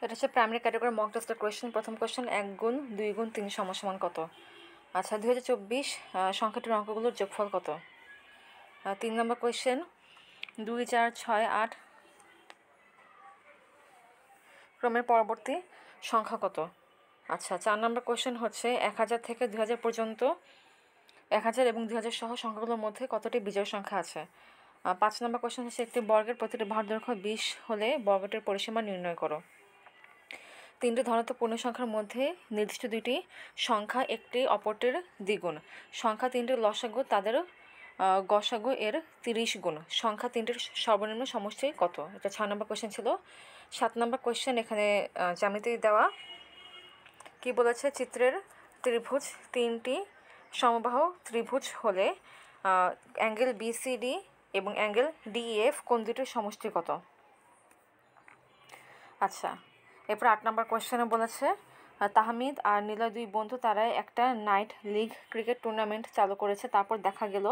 এটা হচ্ছে primary category mock টেস্টের কোয়েশ্চেন। প্রথম কোয়েশ্চেন 1 গুণ 2 গুণ 3 সমান কত? আচ্ছা 2024 সংখ্যাটির অঙ্কগুলোর যোগফল কত? 3 নম্বর কোয়েশ্চেন 2, 4, 6, 8 ক্রমের পরবর্তী সংখ্যা কত? আচ্ছা 4 নম্বর কোয়েশ্চেন হচ্ছে 1000 থেকে 2000 পর্যন্ত 1000 এবং 2000 সহ সংখ্যাগুলোর মধ্যে কতটি বিজোড় সংখ্যা আছে? 5 নম্বর কোয়েশ্চেন হচ্ছে একটি বর্গের প্রতিটি বাহুর দৈর্ঘ্য 20 হলে বর্গটির পরিসীমা নির্ণয় করো। 3টি ধনাত্মক পূর্ণ সংখ্যার মধ্যে নির্দিষ্ট 2টি সংখ্যা একটি অপরটির দ্বিগুণ। সংখ্যা 3টির লসাগু তাদের গসাগু এর 30 গুণ। সংখ্যা 3টির সর্বনিম্ন সমষ্টি কত? এটা 6 নম্বর কোয়েশ্চেন ছিল। 7 নম্বর কোয়েশ্চেন এখানে জ্যামিতি দেওয়া কি বলেছে, চিত্রের ত্রিভুজ 3টি সমবাহু ত্রিভুজ হলে অ্যাঙ্গেল BCD এবং অ্যাঙ্গেল DEF কোণ দুটির সমষ্টি কত? আচ্ছা এরপর 8 নম্বর কোয়েশ্চেনে বলেছে তাহমিদ আর নিলয় দুই বন্ধু তারা একটা নাইট লিগ ক্রিকেট টুর্নামেন্ট চালু করেছে। তারপর দেখা গেল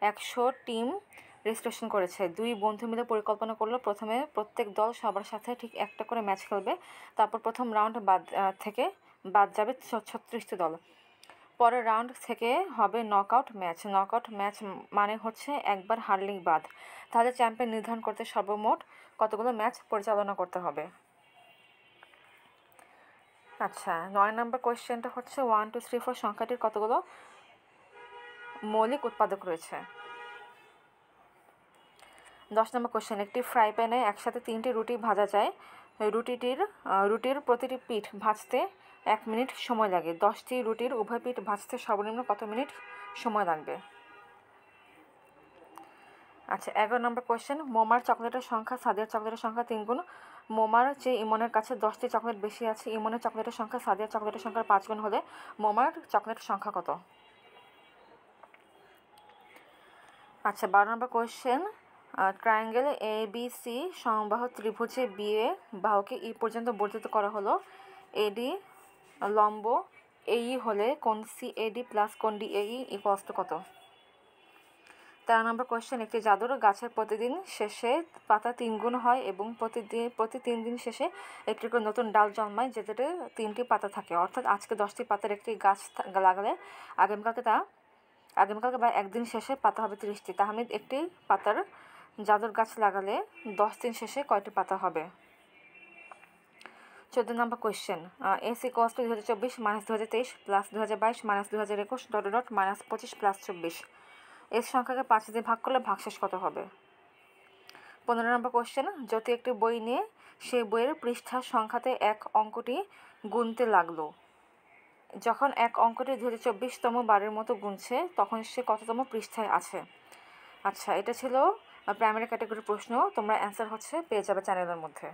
100 টিম রেজিস্ট্রেশন করেছে। দুই বন্ধু মিলে পরিকল্পনা করলো প্রথমে প্রত্যেক দল সবার সাথে ঠিক একটা করে ম্যাচ খেলবে। তারপর প্রথম রাউন্ড বাদ যাবে 36টি দল। পরের রাউন্ড থেকে হবে নকআউট ম্যাচ। নকআউট ম্যাচ মানে হচ্ছে একবার হারলেই বাদ। তাহলে চ্যাম্পিয়ন নির্ধারণ করতে সর্বমোট কতগুলো ম্যাচ পরিচালনা করতে হবে? আচ্ছা 9 নম্বর কোয়েশ্চেনটা হচ্ছে 1, 2, 3, 4 সংখ্যাটির কতগুলো মৌলিক উৎপাদক রয়েছে? 10 নম্বর কোয়েশ্চেন একটি ফ্রাই প্যানে একসাথে 3টি রুটি ভাজা যায়। রুটির প্রতিটি পিঠ ভাজতে 1 মিনিট সময় লাগে। 10টি রুটির উভয় পিঠ ভাজতে সর্বনিম্ন কত মিনিট সময় লাগবে? আচ্ছা 11 নম্বর কোয়েশ্চেন মোমার চকলেটের সংখ্যা সাদিয়ার চকলেটের সংখ্যা 3 গুণ। মোমার চেয়ে ইমনের কাছে 10টি চকলেট বেশি আছে। ইমনের চকলেটের সংখ্যা সাদিয়ার চকলেটের সংখ্যার 5 গুণ হলে মোমার চকলেটের সংখ্যা কত? আচ্ছা 12 নম্বর কোয়েশ্চেন ট্রায়াঙ্গেল ABC সমবাহু ত্রিভুজে BA বাহুকে E পর্যন্ত বর্ধিত করা হলো। AD লম্ব AE হলে কোণ CAD প্লাস কোণ DAE ইকুয়ালস টু কত? 13 নম্বর কোয়েশ্চেন একটি জাদুর গাছের প্রতিদিন শেষে পাতা 3 গুণ হয় এবং প্রতি 3 দিন শেষে একটি করে নতুন ডাল জন্মায় যেটাতে 3টি পাতা থাকে। অর্থাৎ আজকে 10টি পাতার একটি গাছ লাগালে আগামীকালকে বা একদিন শেষে পাতা হবে 30টি। তাহমিদ একটি পাতার জাদুর গাছ লাগালে 10 দিন শেষে কয়টি পাতা হবে? 14 নম্বর question S equals to 2024 minus 2023 plus 2022 minus 2021 dot dot minus 25 plus 24। S সংখ্যাকে 5 দিয়ে ভাগ করলে ভাগশেষ কত হবে? 15 নম্বর কোয়েশ্চেন জ্যোতি একটি বই নিয়ে সেই বইয়ের পৃষ্ঠার সংখ্যাতে এক অঙ্কটি গুনতে লাগলো। যখন এক অঙ্কটি 2024তম বারের মতো গুনছে তখন সে কততম পৃষ্ঠায় আছে? আচ্ছা এটা ছিল প্রাইমারি ক্যাটাগরির প্রশ্ন। তোমরা অ্যান্সার পেয়ে যাবে চ্যানেলের মধ্যে।